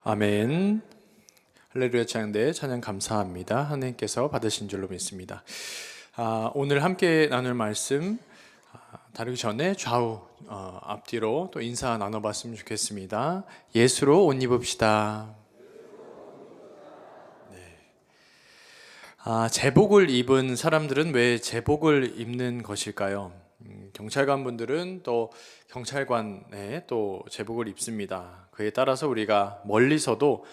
아멘. 할렐루야 찬양대 찬양 감사합니다. 하나님께서 받으신 줄로 믿습니다. 오늘 함께 나눌 말씀 다루기 전에 좌우 앞뒤로 또 인사 나눠봤으면 좋겠습니다. 예수로 옷 입읍시다. 제복을 입은 사람들은 왜 제복을 입는 것일까요? 경찰관 분들은 또 경찰관에 또 제복을 입습니다. 그에 따라서 우리가 멀리서도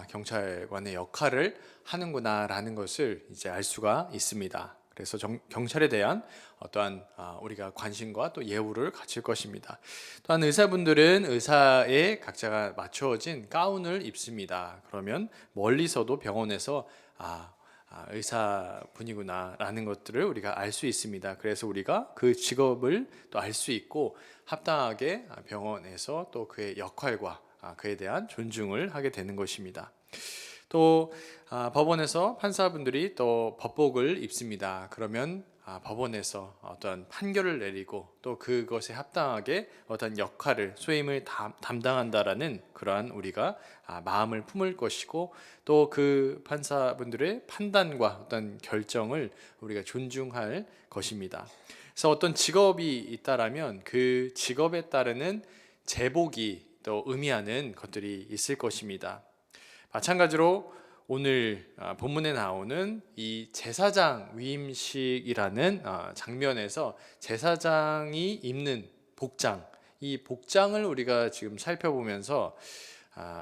경찰관의 역할을 하는구나라는 것을 이제 알 수가 있습니다. 그래서 경찰에 대한 어떠한 우리가 관심과 또 예우를 갖출 것입니다. 또한 의사분들은 의사에 각자가 맞추어진 가운을 입습니다. 그러면 멀리서도 병원에서 의사분이구나 라는 것들을 우리가 알 수 있습니다. 그래서 우리가 그 직업을 또 알 수 있고 합당하게 병원에서 또 그의 역할과 그에 대한 존중을 하게 되는 것입니다. 또 법원에서 판사분들이 또 법복을 입습니다. 그러면 법원에서 어떤 판결을 내리고 또 그것에 합당하게 어떤 역할을 소임을 담당한다라는 그러한 우리가 마음을 품을 것이고 또 그 판사분들의 판단과 어떤 결정을 우리가 존중할 것입니다. 그래서 어떤 직업이 있다라면 그 직업에 따르는 제복이 또 의미하는 것들이 있을 것입니다. 마찬가지로 오늘 본문에 나오는 이 제사장 위임식이라는 장면에서 제사장이 입는 복장, 이 복장을 우리가 지금 살펴보면서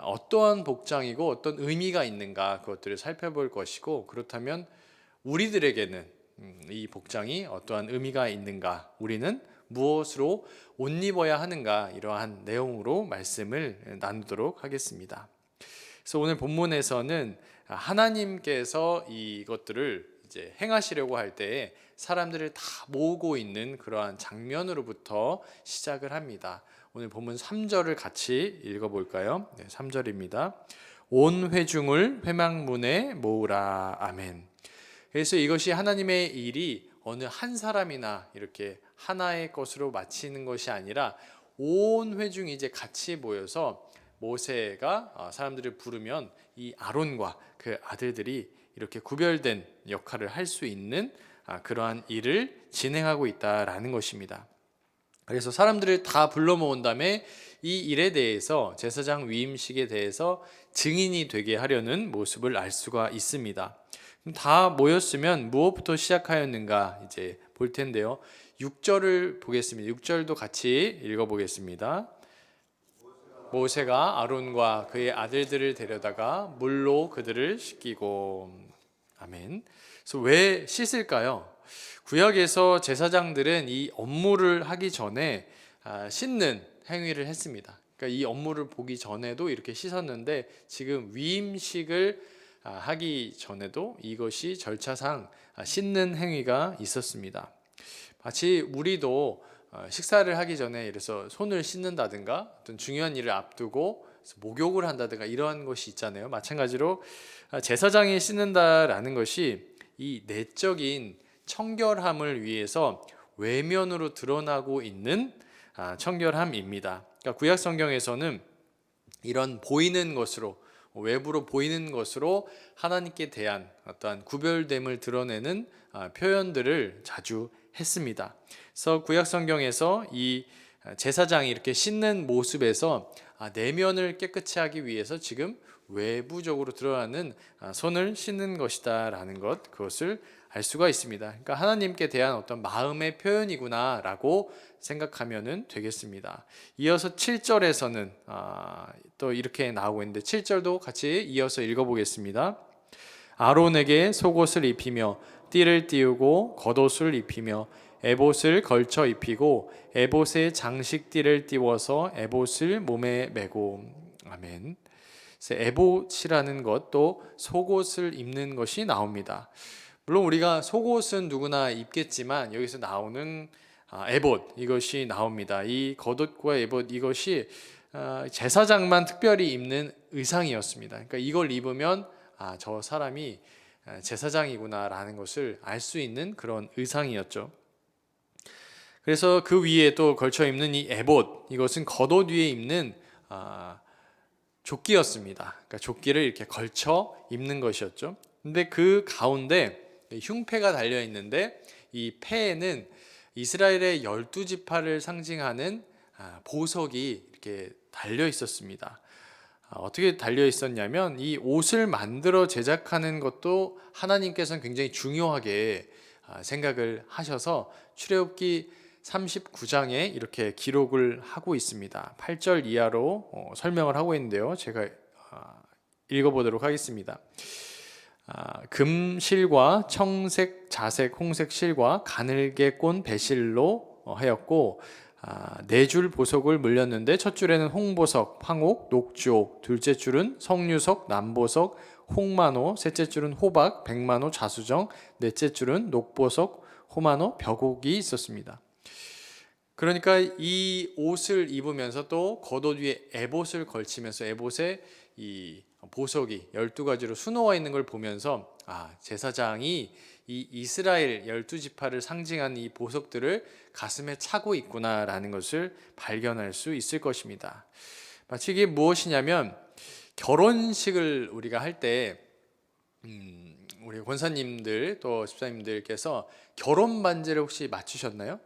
어떠한 복장이고 어떤 의미가 있는가 그것들을 살펴볼 것이고, 그렇다면 우리들에게는 이 복장이 어떠한 의미가 있는가, 우리는 무엇으로 옷 입어야 하는가, 이러한 내용으로 말씀을 나누도록 하겠습니다. 그래서 오늘 본문에서는 하나님께서 이것들을 이제 행하시려고 할 때에 사람들을 다 모으고 있는 그러한 장면으로부터 시작을 합니다. 오늘 본문 3절을 같이 읽어볼까요? 3절입니다. 온 회중을 회막문에 모으라. 아멘. 그래서 이것이 하나님의 일이 어느 한 사람이나 이렇게 하나의 것으로 마치는 것이 아니라 온 회중이 이제 같이 모여서 모세가 사람들을 부르면 이 아론과 그 아들들이 이렇게 구별된 역할을 할 수 있는 그러한 일을 진행하고 있다라는 것입니다. 그래서 사람들을 다 불러 모은 다음에 이 일에 대해서, 제사장 위임식에 대해서 증인이 되게 하려는 모습을 알 수가 있습니다. 다 모였으면 무엇부터 시작하였는가 이제 볼 텐데요. 6절을 보겠습니다. 6절도 같이 읽어보겠습니다. 모세가 아론과 그의 아들들을 데려다가 물로 그들을 씻기고. 아멘. 그래서 왜 씻을까요? 구약에서 제사장들은 이 업무를 하기 전에 씻는 행위를 했습니다. 그러니까 이 업무를 보기 전에도 이렇게 씻었는데, 지금 위임식을 하기 전에도 이것이 절차상 씻는 행위가 있었습니다. 마치 우리도 식사를 하기 전에 이래서 손을 씻는다든가 어떤 중요한 일을 앞두고 목욕을 한다든가 이러한 것이 있잖아요. 마찬가지로 제사장이 씻는다라는 것이 이 내적인 청결함을 위해서 외면으로 드러나고 있는 청결함입니다. 그러니까 구약 성경에서는 이런 보이는 것으로, 외부로 보이는 것으로 하나님께 대한 어떠한 구별됨을 드러내는 표현들을 자주 했습니다. 그래서 구약 성경에서 이 제사장이 이렇게 씻는 모습에서 내면을 깨끗이 하기 위해서 지금 외부적으로 드러나는 손을 씻는 것이다라는 것, 그것을 알 수가 있습니다. 그러니까 하나님께 대한 어떤 마음의 표현이구나라고 생각하면 되겠습니다. 이어서 7절에서는 또 이렇게 나오고 있는데, 7절도 같이 이어서 읽어보겠습니다. 아론에게 속옷을 입히며 띠를 띄우고 겉옷을 입히며 에봇을 걸쳐 입히고 에봇에 장식띠를 띄워서 에봇을 몸에 메고. 아멘. 에봇이라는 것도 속옷을 입는 것이 나옵니다. 물론 우리가 속옷은 누구나 입겠지만 여기서 나오는 에봇, 이것이 나옵니다. 이 겉옷과 에봇, 이것이 제사장만 특별히 입는 의상이었습니다. 그러니까 이걸 입으면 저 사람이 제사장이구나라는 것을 알 수 있는 그런 의상이었죠. 그래서 그 위에 또 걸쳐 입는 이 에봇, 이것은 겉옷 위에 입는 조끼였습니다. 그러니까 조끼를 이렇게 걸쳐 입는 것이었죠. 근데 그 가운데 흉패가 달려 있는데 이 패에는 이스라엘의 12지파를 상징하는 보석이 이렇게 달려 있었습니다. 어떻게 달려 있었냐면 이 옷을 만들어 제작하는 것도 하나님께서는 굉장히 중요하게 생각을 하셔서 출애굽기 39장에 이렇게 기록을 하고 있습니다. 8절 이하로 설명을 하고 있는데요. 제가 읽어보도록 하겠습니다. 금실과 청색, 자색, 홍색 실과 가늘게 꼰 배실로 하였고 네 줄 보석을 물렸는데 첫 줄에는 홍보석, 황옥, 녹주옥, 둘째 줄은 석류석, 남보석, 홍만호, 셋째 줄은 호박, 백만호, 자수정, 넷째 줄은 녹보석, 호만호, 벽옥이 있었습니다. 그러니까 이 옷을 입으면서 또 겉옷 위에 에봇을 걸치면서 에봇에 이 보석이 12가지로 수놓아 있는 걸 보면서 제사장이 이 이스라엘 12지파를 상징하는 이 보석들을 가슴에 차고 있구나라는 것을 발견할 수 있을 것입니다. 마치 이게 무엇이냐면 결혼식을 우리가 할 때 우리 권사님들 또 집사님들께서 결혼 반지를 혹시 맞추셨나요?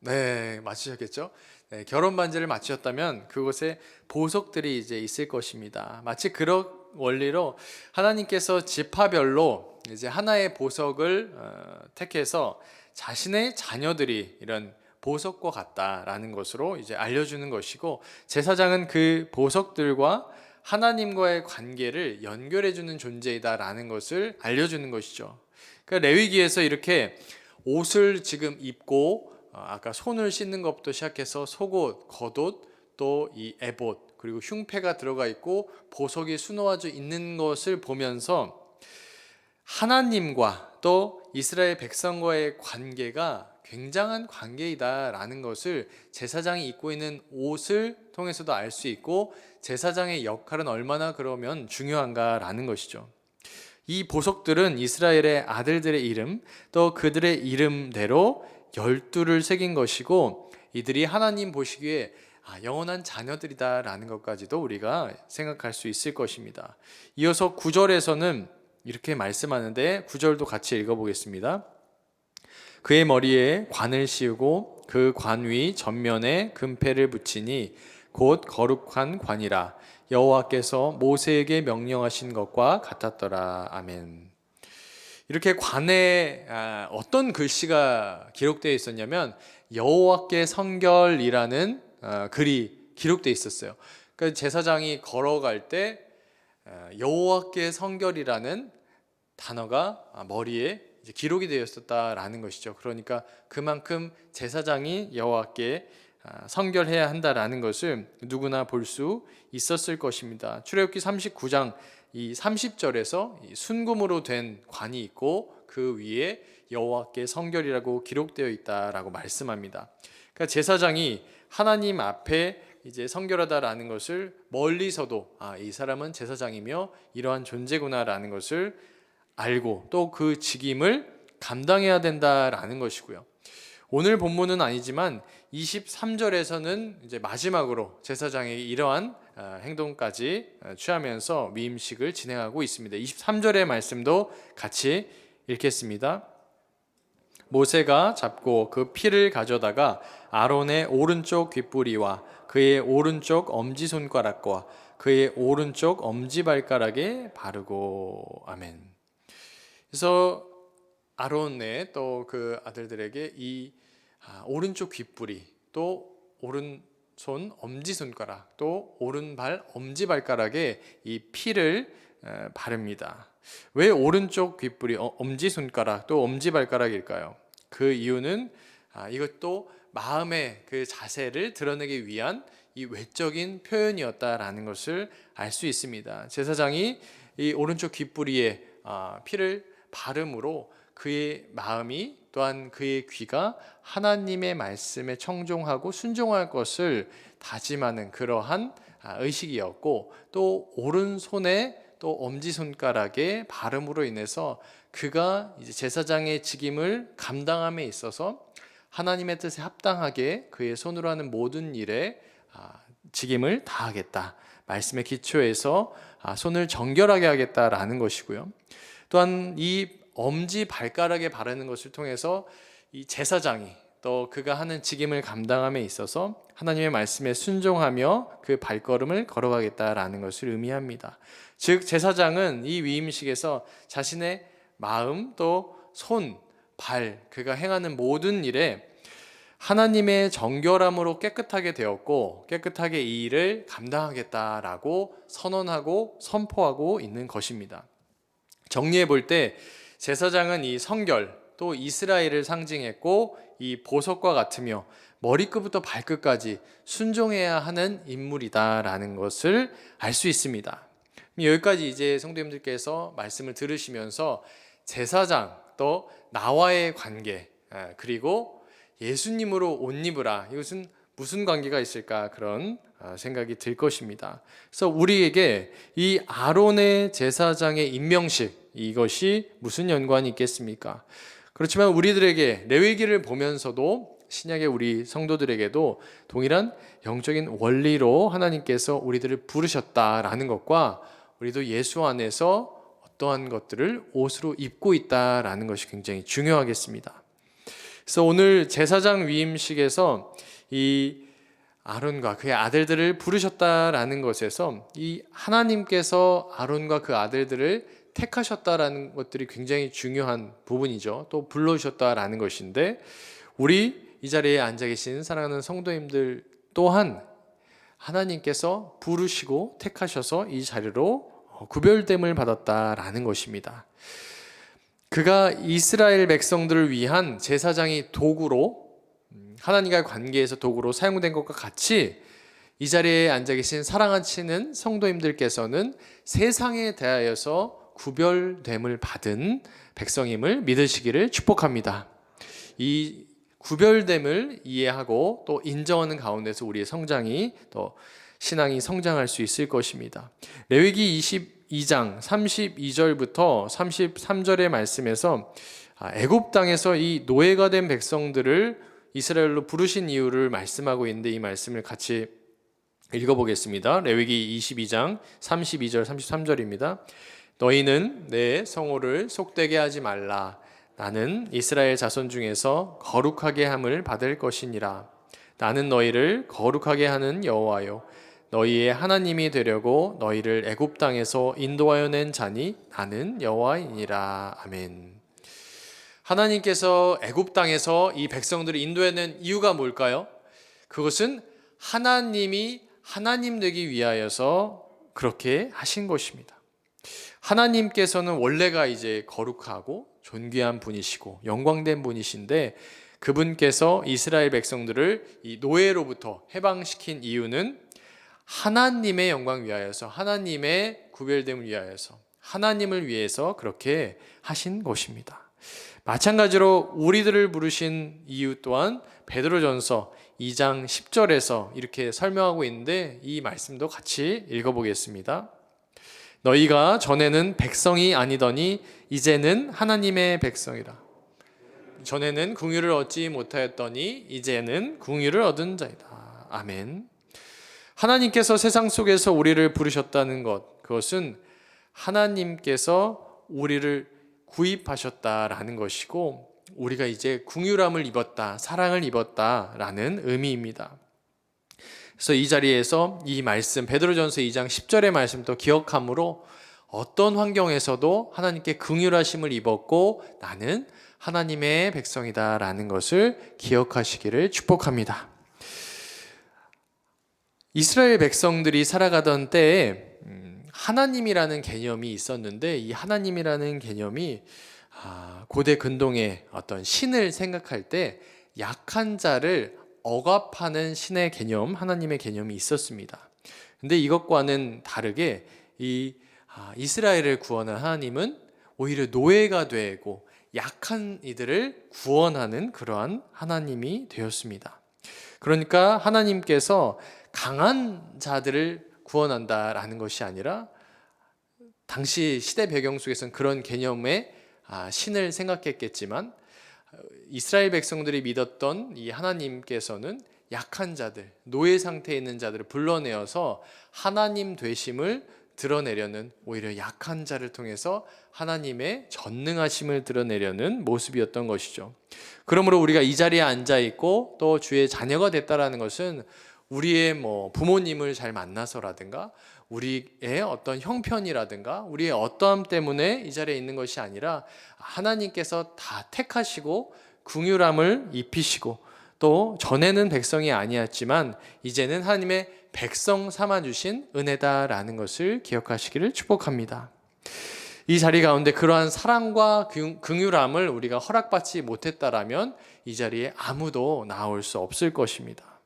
네, 맞추셨겠죠? 네, 결혼 반지를 맞추셨다면 그곳에 보석들이 이제 있을 것입니다. 마치 그런 원리로 하나님께서 지파별로 이제 하나의 보석을 택해서 자신의 자녀들이 이런 보석과 같다라는 것으로 이제 알려주는 것이고, 제사장은 그 보석들과 하나님과의 관계를 연결해주는 존재이다라는 것을 알려주는 것이죠. 그러니까 레위기에서 이렇게 옷을 지금 입고 아까 손을 씻는 것부터 시작해서 속옷, 겉옷, 또 이 에봇, 그리고 흉패가 들어가 있고 보석이 수놓아져 있는 것을 보면서 하나님과 또 이스라엘 백성과의 관계가 굉장한 관계이다라는 것을 제사장이 입고 있는 옷을 통해서도 알 수 있고, 제사장의 역할은 얼마나 그러면 중요한가라는 것이죠. 이 보석들은 이스라엘의 아들들의 이름, 또 그들의 이름대로 12를 새긴 것이고, 이들이 하나님 보시기에 영원한 자녀들이다라는 것까지도 우리가 생각할 수 있을 것입니다. 이어서 9절에서는 이렇게 말씀하는데 9절도 같이 읽어보겠습니다. 그의 머리에 관을 씌우고 그 관 위 전면에 금패를 붙이니 곧 거룩한 관이라 여호와께서 모세에게 명령하신 것과 같았더라. 아멘. 이렇게 관에 어떤 글씨가 기록되어 있었냐면 여호와께 성결이라는 글이 기록되어 있었어요. 그러니까 제사장이 걸어갈 때 여호와께 성결이라는 단어가 머리에 이제 기록이 되어 있었다라는 것이죠. 그러니까 그만큼 제사장이 여호와께 성결해야 한다라는 것을 누구나 볼 수 있었을 것입니다. 출애굽기 39장 이 30절에서 순금으로 된 관이 있고 그 위에 여호와께 성결이라고 기록되어 있다라고 말씀합니다. 그러니까 제사장이 하나님 앞에 이제 성결하다라는 것을 멀리서도 이 사람은 제사장이며 이러한 존재구나라는 것을 알고 또 그 직임을 감당해야 된다라는 것이고요. 오늘 본문은 아니지만 23절에서는 이제 마지막으로 제사장의 이러한 행동까지 취하면서 위임식을 진행하고 있습니다. 23절의 말씀도 같이 읽겠습니다. 모세가 잡고 그 피를 가져다가 아론의 오른쪽 귓부리와 그의 오른쪽 엄지손가락과 그의 오른쪽 엄지발가락에 바르고. 아멘. 그래서 아론의 또 그 아들들에게 이 오른쪽 귓부리, 또 오른손 엄지손가락, 또 오른발 엄지발가락에 이 피를 바릅니다. 왜 오른쪽 귓부리, 엄지손가락, 또 엄지발가락일까요? 그 이유는 이것도 마음의 그 자세를 드러내기 위한 이 외적인 표현이었다라는 것을 알 수 있습니다. 제사장이 이 오른쪽 귓부리에 피를 바름으로 그의 마음이 또한 그의 귀가 하나님의 말씀에 청종하고 순종할 것을 다짐하는 그러한 의식이었고, 또 오른손에 또 엄지손가락의 바름으로 인해서 그가 이제 제사장의 직임을 감당함에 있어서 하나님의 뜻에 합당하게 그의 손으로 하는 모든 일에 직임을 다하겠다. 말씀의 기초에서 손을 정결하게 하겠다라는 것이고요. 또한 이 엄지 발가락에 바르는 것을 통해서 이 제사장이 또 그가 하는 직임을 감당함에 있어서 하나님의 말씀에 순종하며 그 발걸음을 걸어가겠다라는 것을 의미합니다. 즉 제사장은 이 위임식에서 자신의 마음 또 손, 발, 그가 행하는 모든 일에 하나님의 정결함으로 깨끗하게 되었고 깨끗하게 이 일을 감당하겠다라고 선언하고 선포하고 있는 것입니다. 정리해 볼 때 제사장은 이 성결 또 이스라엘을 상징했고 이 보석과 같으며 머리끝부터 발끝까지 순종해야 하는 인물이다라는 것을 알 수 있습니다. 여기까지 이제 성도님들께서 말씀을 들으시면서 제사장 또 나와의 관계 그리고 예수님으로 옷 입으라 이것은 무슨 관계가 있을까 그런 생각이 들 것입니다. 그래서 우리에게 이 아론의 제사장의 임명식 이것이 무슨 연관이 있겠습니까? 그렇지만 우리들에게 레위기를 보면서도 신약의 우리 성도들에게도 동일한 영적인 원리로 하나님께서 우리들을 부르셨다라는 것과 우리도 예수 안에서 어떠한 것들을 옷으로 입고 있다라는 것이 굉장히 중요하겠습니다. 그래서 오늘 제사장 위임식에서 이 아론과 그의 아들들을 부르셨다라는 것에서 이 하나님께서 아론과 그 아들들을 택하셨다라는 것들이 굉장히 중요한 부분이죠. 또 불러주셨다라는 것인데 우리 이 자리에 앉아 계신 사랑하는 성도님들 또한 하나님께서 부르시고 택하셔서 이 자리로 구별됨을 받았다라는 것입니다. 그가 이스라엘 백성들을 위한 제사장이 도구로 하나님과의 관계에서 도구로 사용된 것과 같이 이 자리에 앉아 계신 사랑하시는 성도님들께서는 세상에 대하여서 구별됨을 받은 백성임을 믿으시기를 축복합니다. 이 구별됨을 이해하고 또 인정하는 가운데서 우리의 성장이 또 신앙이 성장할 수 있을 것입니다. 레위기 22장 32절부터 33절의 말씀에서 애굽 땅에서 이 노예가 된 백성들을 이스라엘로 부르신 이유를 말씀하고 있는데 이 말씀을 같이 읽어보겠습니다. 레위기 22장 32절 33절입니다. 너희는 내 성호를 속되게 하지 말라. 나는 이스라엘 자손 중에서 거룩하게 함을 받을 것이니라. 나는 너희를 거룩하게 하는 여호와요 너희의 하나님이 되려고 너희를 애굽 땅에서 인도하여 낸 자니 나는 여호와이니라. 아멘. 하나님께서 애굽 땅에서 이 백성들을 인도해낸 이유가 뭘까요? 그것은 하나님이 하나님 되기 위하여서 그렇게 하신 것입니다. 하나님께서는 원래가 이제 거룩하고 존귀한 분이시고 영광된 분이신데 그분께서 이스라엘 백성들을 이 노예로부터 해방시킨 이유는 하나님의 영광 위하여서 하나님의 구별됨을 위하여서 하나님을 위해서 그렇게 하신 것입니다. 마찬가지로 우리들을 부르신 이유 또한 베드로전서 2장 10절에서 이렇게 설명하고 있는데 이 말씀도 같이 읽어보겠습니다. 너희가 전에는 백성이 아니더니 이제는 하나님의 백성이라. 전에는 긍휼을 얻지 못하였더니 이제는 긍휼을 얻은 자이다. 아멘. 하나님께서 세상 속에서 우리를 부르셨다는 것, 그것은 하나님께서 우리를 구입하셨다라는 것이고 우리가 이제 긍휼함을 입었다, 사랑을 입었다라는 의미입니다. 그래서 이 자리에서 이 말씀 베드로전서 2장 10절의 말씀도 기억함으로 어떤 환경에서도 하나님께 긍휼하심을 입었고 나는 하나님의 백성이다라는 것을 기억하시기를 축복합니다. 이스라엘 백성들이 살아가던 때에 하나님이라는 개념이 있었는데 이 하나님이라는 개념이 고대 근동의 어떤 신을 생각할 때 약한 자를 억압하는 신의 개념, 하나님의 개념이 있었습니다. 근데 이것과는 다르게 이 이스라엘을 구원한 하나님은 오히려 노예가 되고 약한 이들을 구원하는 그러한 하나님이 되었습니다. 그러니까 하나님께서 강한 자들을 구원한다라는 것이 아니라 당시 시대 배경 속에서는 그런 개념의 신을 생각했겠지만 이스라엘 백성들이 믿었던 이 하나님께서는 약한 자들, 노예 상태에 있는 자들을 불러내어서 하나님 되심을 드러내려는, 오히려 약한 자를 통해서 하나님의 전능하심을 드러내려는 모습이었던 것이죠. 그러므로 우리가 이 자리에 앉아 있고 또 주의 자녀가 됐다라는 것은 우리의 부모님을 잘 만나서라든가 우리의 어떤 형편이라든가 우리의 어떠함 때문에 이 자리에 있는 것이 아니라 하나님께서 다 택하시고 긍휼함을 입히시고 또 전에는 백성이 아니었지만 이제는 하나님의 백성 삼아주신 은혜다라는 것을 기억하시기를 축복합니다. 이 자리 가운데 그러한 사랑과 긍휼함을 우리가 허락받지 못했다라면 이 자리에 아무도 나올 수 없을 것입니다.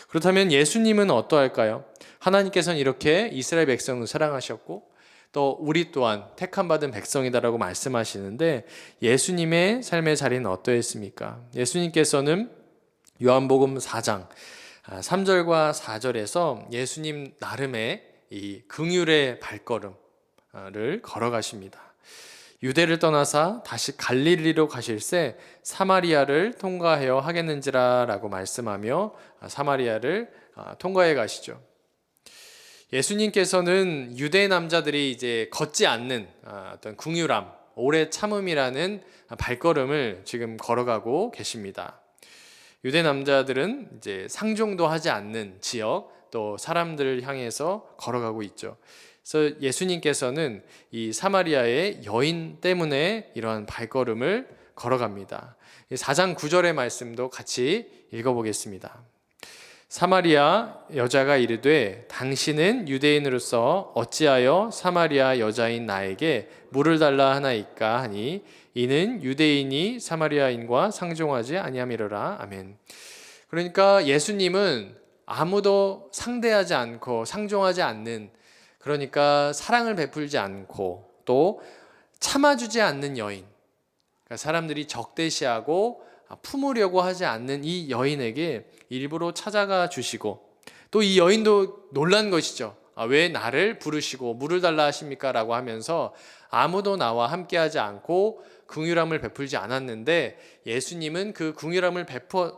그렇다면 예수님은 어떠할까요? 하나님께서는 이렇게 이스라엘 백성을 사랑하셨고 또 우리 또한 택함받은 백성이다라고 말씀하시는데 예수님의 삶의 자리는 어떠했습니까? 예수님께서는 요한복음 4장 3절과 4절에서 예수님 나름의 이 긍휼의 발걸음을 걸어가십니다. 유대를 떠나사 다시 갈릴리로 가실새 사마리아를 통과하여 하겠는지라 라고 말씀하며 사마리아를 통과해 가시죠. 예수님께서는 유대 남자들이 이제 걷지 않는 어떤 긍휼함, 오래 참음이라는 발걸음을 지금 걸어가고 계십니다. 유대 남자들은 이제 상종도 하지 않는 지역, 또 사람들을 향해서 걸어가고 있죠. 그래서 예수님께서는 이 사마리아의 여인 때문에 이러한 발걸음을 걸어갑니다. 4장 9절의 말씀도 같이 읽어보겠습니다. 사마리아 여자가 이르되 당신은 유대인으로서 어찌하여 사마리아 여자인 나에게 물을 달라 하나이까 하니 이는 유대인이 사마리아인과 상종하지 아니함이로라. 아멘. 그러니까 예수님은 아무도 상대하지 않고 상종하지 않는, 그러니까 사랑을 베풀지 않고 또 참아주지 않는 여인, 그러니까 사람들이 적대시하고 품으려고 하지 않는 이 여인에게 일부러 찾아가 주시고 또 이 여인도 놀란 것이죠. 왜 나를 부르시고 물을 달라 하십니까? 라고 하면서 아무도 나와 함께하지 않고 긍휼함을 베풀지 않았는데 예수님은 그 긍휼함을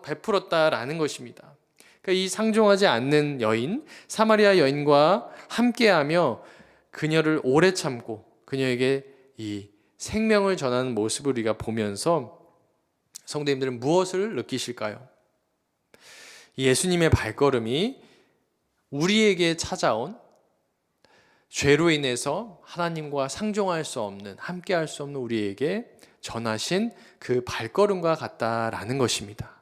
베풀었다라는 것입니다. 그러니까 이 상종하지 않는 여인, 사마리아 여인과 함께하며 그녀를 오래 참고 그녀에게 이 생명을 전하는 모습을 우리가 보면서 성도님들은 무엇을 느끼실까요? 예수님의 발걸음이 우리에게 찾아온 죄로 인해서 하나님과 상종할 수 없는, 함께할 수 없는 우리에게 전하신 그 발걸음과 같다라는 것입니다.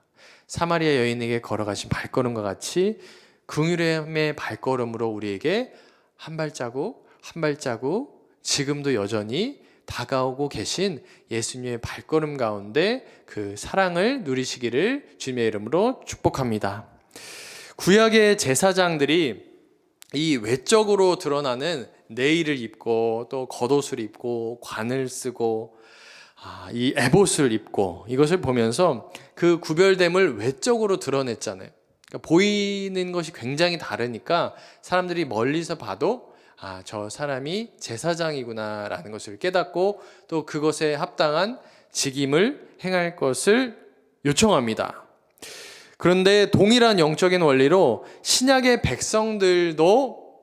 사마리아 여인에게 걸어가신 발걸음과 같이 긍휼의 발걸음으로 우리에게 한 발자국 한 발자국 지금도 여전히 다가오고 계신 예수님의 발걸음 가운데 그 사랑을 누리시기를 주님의 이름으로 축복합니다. 구약의 제사장들이 이 외적으로 드러나는 네일을 입고 또 겉옷을 입고 관을 쓰고 이 에봇을 입고 이것을 보면서 그 구별됨을 외적으로 드러냈잖아요. 그러니까 보이는 것이 굉장히 다르니까 사람들이 멀리서 봐도 저 사람이 제사장이구나 라는 것을 깨닫고 또 그것에 합당한 직임을 행할 것을 요청합니다. 그런데 동일한 영적인 원리로 신약의 백성들도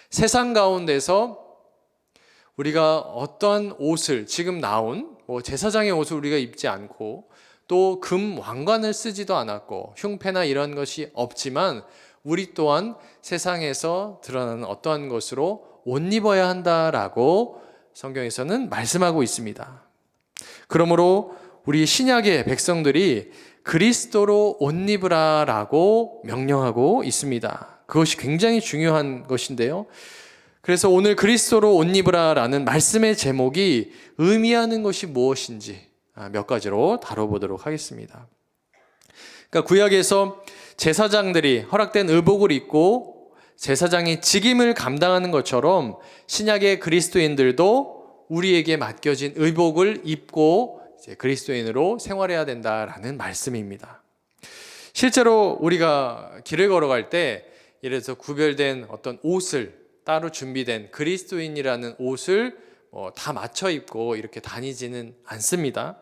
세상 가운데서 우리가 어떠한 옷을 지금 나온 제사장의 옷을 우리가 입지 않고 또 금 왕관을 쓰지도 않았고 흉패나 이런 것이 없지만 우리 또한 세상에서 드러나는 어떠한 것으로 옷 입어야 한다라고 성경에서는 말씀하고 있습니다. 그러므로 우리 신약의 백성들이 그리스도로 옷 입으라라고 명령하고 있습니다. 그것이 굉장히 중요한 것인데요. 그래서 오늘 그리스도로 옷 입으라라는 말씀의 제목이 의미하는 것이 무엇인지 몇 가지로 다뤄보도록 하겠습니다. 그러니까 구약에서 제사장들이 허락된 의복을 입고 제사장이 직임을 감당하는 것처럼 신약의 그리스도인들도 우리에게 맡겨진 의복을 입고 이제 그리스도인으로 생활해야 된다라는 말씀입니다. 실제로 우리가 길을 걸어갈 때 예를 들어서 구별된 어떤 옷을 따로 준비된 그리스도인이라는 옷을 다 맞춰 입고 이렇게 다니지는 않습니다.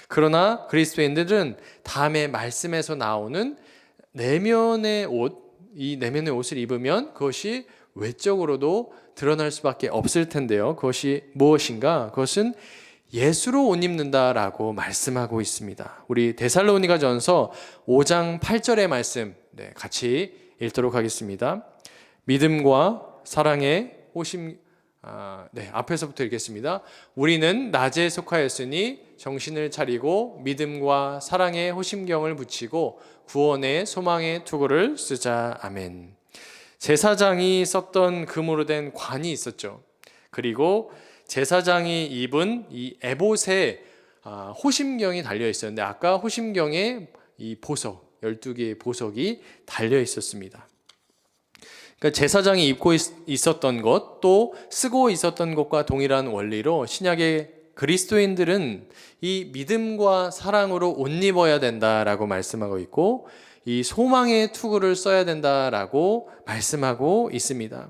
그러나 그리스도인들은 다음의 말씀에서 나오는 내면의 옷, 이 내면의 옷을 입으면 그것이 외적으로도 드러날 수밖에 없을 텐데요. 그것이 무엇인가? 그것은 예수로 옷 입는다라고 말씀하고 있습니다. 우리 데살로니가전서 5장 8절의 말씀 같이 읽도록 하겠습니다. 믿음과 사랑의 호심 앞에서부터 읽겠습니다. 우리는 낮에 속하였으니 정신을 차리고 믿음과 사랑의 호심경을 붙이고 구원의 소망의 투구를 쓰자. 아멘. 제사장이 썼던 금으로 된 관이 있었죠. 그리고 제사장이 입은 이 에봇에 호심경이 달려 있었는데 아까 호심경에 이 보석 12개의 보석이 달려 있었습니다. 그러니까 제사장이 입고 있었던 것, 또 쓰고 있었던 것과 동일한 원리로 신약의 그리스도인들은 이 믿음과 사랑으로 옷 입어야 된다라고 말씀하고 있고 이 소망의 투구를 써야 된다라고 말씀하고 있습니다.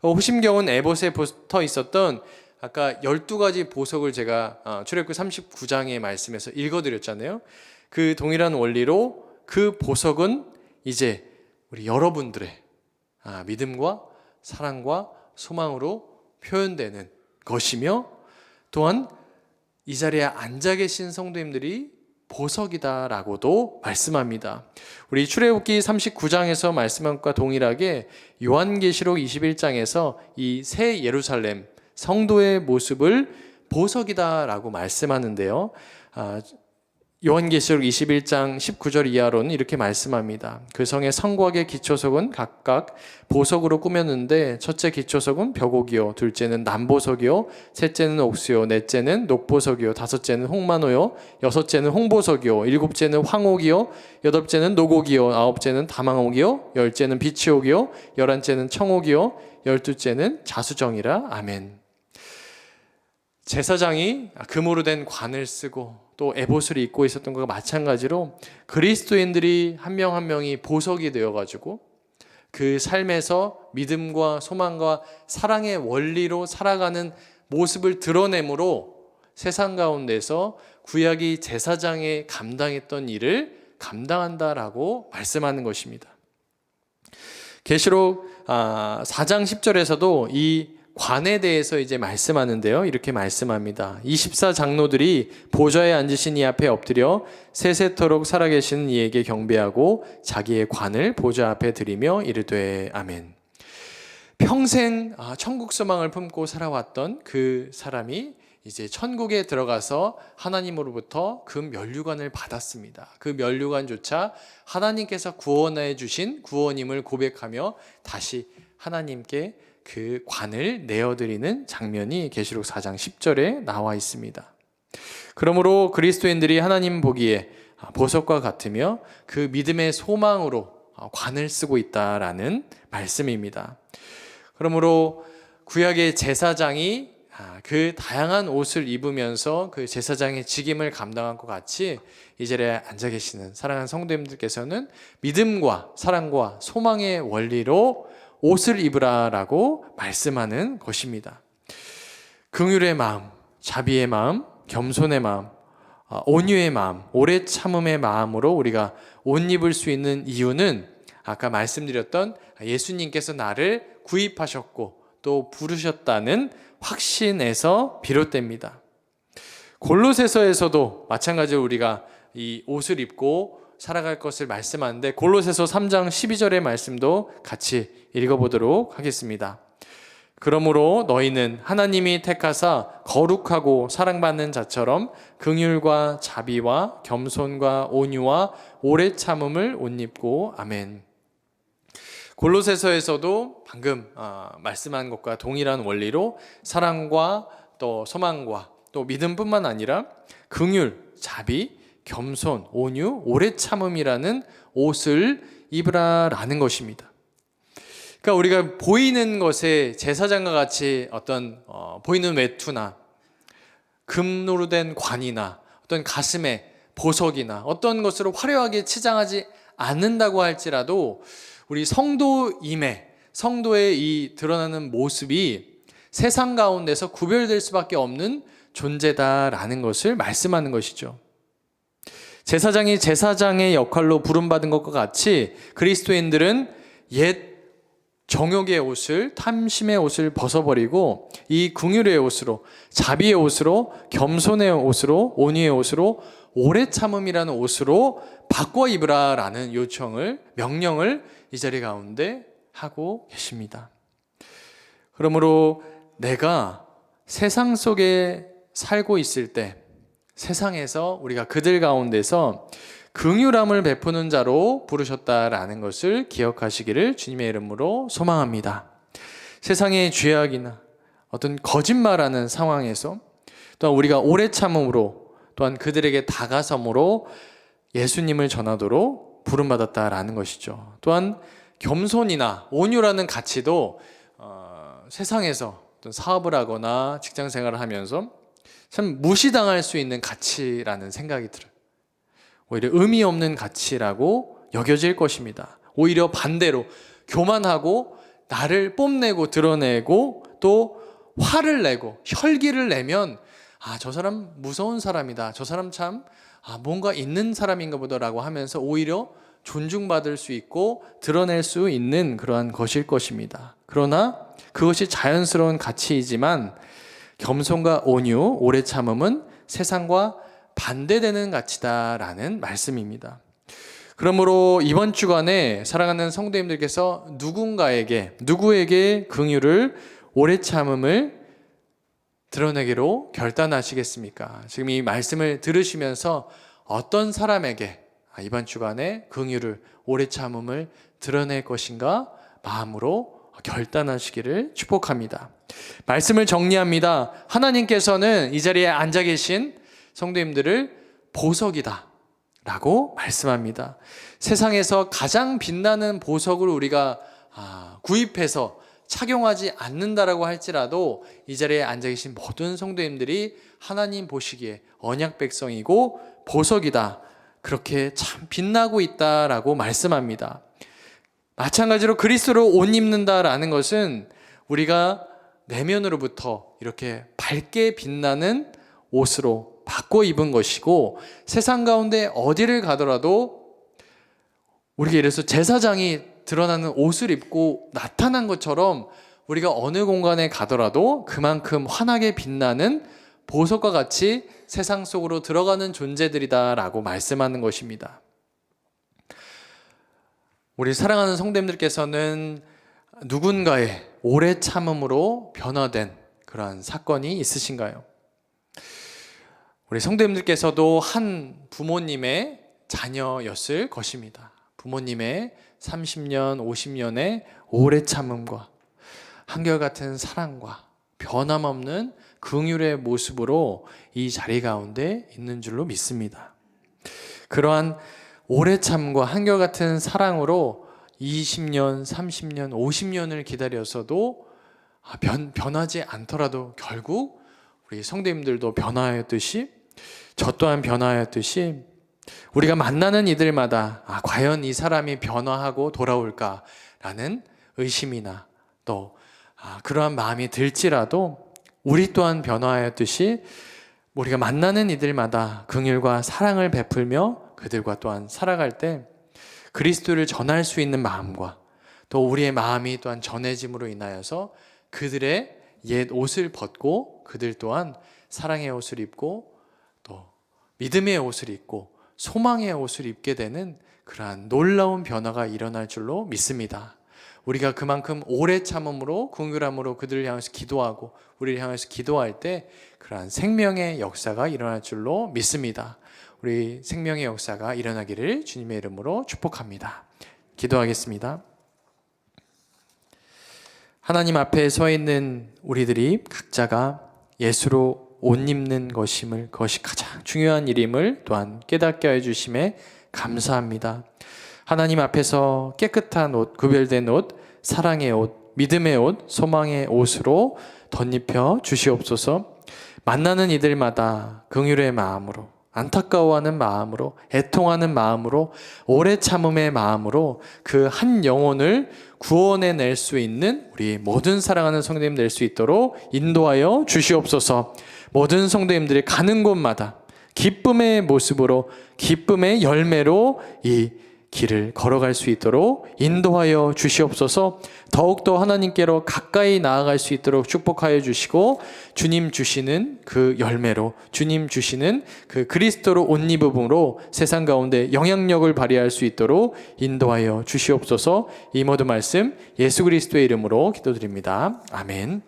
호심경은 에봇에 붙어 있었던 아까 12가지 보석을 제가 출애굽기 39장의 말씀에서 읽어드렸잖아요. 그 동일한 원리로 그 보석은 이제 우리 여러분들의 믿음과 사랑과 소망으로 표현되는 것이며 또한 이 자리에 앉아 계신 성도님들이 보석이다라고도 말씀합니다. 우리 출애굽기 39장에서 말씀한 것과 동일하게 요한계시록 21장에서 이 새 예루살렘 성도의 모습을 보석이다라고 말씀하는데요. 요한계시록 21장 19절 이하로는 이렇게 말씀합니다. 그 성의 성곽의 기초석은 각각 보석으로 꾸몄는데 첫째 기초석은 벽옥이요, 둘째는 남보석이요, 셋째는 옥수요, 넷째는 녹보석이요, 다섯째는 홍만호요, 여섯째는 홍보석이요, 일곱째는 황옥이요, 여덟째는 노곡이요, 아홉째는 다망옥이요, 열째는 비치옥이요, 열한째는 청옥이요, 열두째는 자수정이라. 아멘. 제사장이 금으로 된 관을 쓰고 또 에봇을 입고 있었던 것과 마찬가지로 그리스도인들이 한 명 한 명이 보석이 되어가지고 그 삶에서 믿음과 소망과 사랑의 원리로 살아가는 모습을 드러내므로 세상 가운데서 구약이 제사장이 감당했던 일을 감당한다라고 말씀하는 것입니다. 계시록 4장 10절에서도 이 관에 대해서 이제 말씀하는데요. 이렇게 말씀합니다. 24장로들이 보좌에 앉으신 이 앞에 엎드려 세세토록 살아계시는 이에게 경배하고 자기의 관을 보좌 앞에 드리며 이르되 아멘. 평생 천국 소망을 품고 살아왔던 그 사람이 이제 천국에 들어가서 하나님으로부터 그 면류관을 받았습니다. 그 면류관조차 하나님께서 구원해 주신 구원임을 고백하며 다시 하나님께 그 관을 내어드리는 장면이 계시록 4장 10절에 나와 있습니다. 그러므로 그리스도인들이 하나님 보기에 보석과 같으며 그 믿음의 소망으로 관을 쓰고 있다라는 말씀입니다. 그러므로 구약의 제사장이 그 다양한 옷을 입으면서 그 제사장의 직임을 감당한 것 같이 이 자리에 앉아 계시는 사랑하는 성도님들께서는 믿음과 사랑과 소망의 원리로 옷을 입으라라고 말씀하는 것입니다. 긍휼의 마음, 자비의 마음, 겸손의 마음, 온유의 마음, 오래 참음의 마음으로 우리가 옷 입을 수 있는 이유는 아까 말씀드렸던 예수님께서 나를 구입하셨고 또 부르셨다는 확신에서 비롯됩니다. 골로새서에서도 마찬가지로 우리가 이 옷을 입고 살아갈 것을 말씀하는데 골로새서 3장 12절의 말씀도 같이 읽어보도록 하겠습니다. 그러므로 너희는 하나님이 택하사 거룩하고 사랑받는 자처럼 긍휼과 자비와 겸손과 온유와 오래 참음을 옷 입고 아멘. 골로새서에서도 방금 말씀한 것과 동일한 원리로 사랑과 또 소망과 또 믿음뿐만 아니라 긍휼, 자비, 겸손, 온유, 오래 참음이라는 옷을 입으라라는 것입니다. 그러니까 우리가 보이는 것에 제사장과 같이 어떤 보이는 외투나 금으로 된 관이나 어떤 가슴에 보석이나 어떤 것으로 화려하게 치장하지 않는다고 할지라도 우리 성도임의 성도의 이 드러나는 모습이 세상 가운데서 구별될 수밖에 없는 존재다라는 것을 말씀하는 것이죠. 제사장이 제사장의 역할로 부름받은 것과 같이 그리스도인들은 옛 정욕의 옷을, 탐심의 옷을 벗어버리고 이 긍휼의 옷으로, 자비의 옷으로, 겸손의 옷으로, 온유의 옷으로, 오래 참음이라는 옷으로 바꿔 입으라라는 명령을 이 자리 가운데 하고 계십니다. 그러므로 내가 세상 속에 살고 있을 때 세상에서 우리가 그들 가운데서 긍휼함을 베푸는 자로 부르셨다라는 것을 기억하시기를 주님의 이름으로 소망합니다. 세상의 죄악이나 어떤 거짓말하는 상황에서 또한 우리가 오래 참음으로 또한 그들에게 다가섬으로 예수님을 전하도록 부름받았다라는 것이죠. 또한 겸손이나 온유라는 가치도 세상에서 어떤 사업을 하거나 직장 생활을 하면서 참 무시당할 수 있는 가치라는 생각이 들어요. 오히려 의미 없는 가치라고 여겨질 것입니다. 오히려 반대로 교만하고 나를 뽐내고 드러내고 또 화를 내고 혈기를 내면 저 사람 무서운 사람이다. 저 사람 참 뭔가 있는 사람인가 보다라고 하면서 오히려 존중받을 수 있고 드러낼 수 있는 그러한 것일 것입니다. 그러나 그것이 자연스러운 가치이지만 겸손과 온유, 오래 참음은 세상과 반대되는 가치다라는 말씀입니다. 그러므로 이번 주간에 사랑하는 성도님들께서 누구에게 긍휼을, 오래 참음을 드러내기로 결단하시겠습니까? 지금 이 말씀을 들으시면서 어떤 사람에게 이번 주간에 긍휼을, 오래 참음을 드러낼 것인가 마음으로 결단하시기를 축복합니다. 말씀을 정리합니다. 하나님께서는 이 자리에 앉아 계신 성도님들을 보석이다 라고 말씀합니다. 세상에서 가장 빛나는 보석을 우리가 구입해서 착용하지 않는다라고 할지라도 이 자리에 앉아 계신 모든 성도님들이 하나님 보시기에 언약 백성이고 보석이다, 그렇게 참 빛나고 있다라고 말씀합니다. 마찬가지로 그리스도로 옷 입는다라는 것은 우리가 내면으로부터 이렇게 밝게 빛나는 옷으로 바꿔 입은 것이고, 세상 가운데 어디를 가더라도 우리가 이래서 제사장이 드러나는 옷을 입고 나타난 것처럼 우리가 어느 공간에 가더라도 그만큼 환하게 빛나는 보석과 같이 세상 속으로 들어가는 존재들이다라고 말씀하는 것입니다. 우리 사랑하는 성도님들께서는 누군가의 오래 참음으로 변화된 그러한 사건이 있으신가요? 우리 성도님들께서도 한 부모님의 자녀였을 것입니다. 부모님의 30년, 50년의 오래 참음과 한결같은 사랑과 변함없는 긍휼의 모습으로 이 자리 가운데 있는 줄로 믿습니다. 그러한 오래 참과 한결같은 사랑으로 20년, 30년, 50년을 기다려서도 변하지 않더라도 결국 우리 성도님들도 변화하였듯이 저 또한 변화하였듯이 우리가 만나는 이들마다 과연 이 사람이 변화하고 돌아올까라는 의심이나 또 그러한 마음이 들지라도 우리 또한 변화하였듯이 우리가 만나는 이들마다 긍휼과 사랑을 베풀며 그들과 또한 살아갈 때 그리스도를 전할 수 있는 마음과 또 우리의 마음이 또한 전해짐으로 인하여서 그들의 옛 옷을 벗고 그들 또한 사랑의 옷을 입고 또 믿음의 옷을 입고 소망의 옷을 입게 되는 그러한 놀라운 변화가 일어날 줄로 믿습니다. 우리가 그만큼 오래 참음으로 긍휼함으로 그들을 향해서 기도하고 우리를 향해서 기도할 때 그러한 생명의 역사가 일어날 줄로 믿습니다. 우리 생명의 역사가 일어나기를 주님의 이름으로 축복합니다. 기도하겠습니다. 하나님 앞에 서 있는 우리들이 각자가 예수로 옷 입는 그것이 가장 중요한 일임을 또한 깨닫게 해주심에 감사합니다. 하나님 앞에서 깨끗한 옷, 구별된 옷, 사랑의 옷, 믿음의 옷, 소망의 옷으로 덧입혀 주시옵소서. 만나는 이들마다 긍휼의 마음으로, 안타까워하는 마음으로, 애통하는 마음으로, 오래 참음의 마음으로 그 한 영혼을 구원해낼 수 있는 우리 모든 사랑하는 성도님 될 수 있도록 인도하여 주시옵소서. 모든 성도님들이 가는 곳마다 기쁨의 모습으로, 기쁨의 열매로 이 길을 걸어갈 수 있도록 인도하여 주시옵소서. 더욱더 하나님께로 가까이 나아갈 수 있도록 축복하여 주시고, 주님 주시는 그 열매로, 주님 주시는 그 그리스도로 옷 입음으로 세상 가운데 영향력을 발휘할 수 있도록 인도하여 주시옵소서. 이 모든 말씀 예수 그리스도의 이름으로 기도드립니다. 아멘.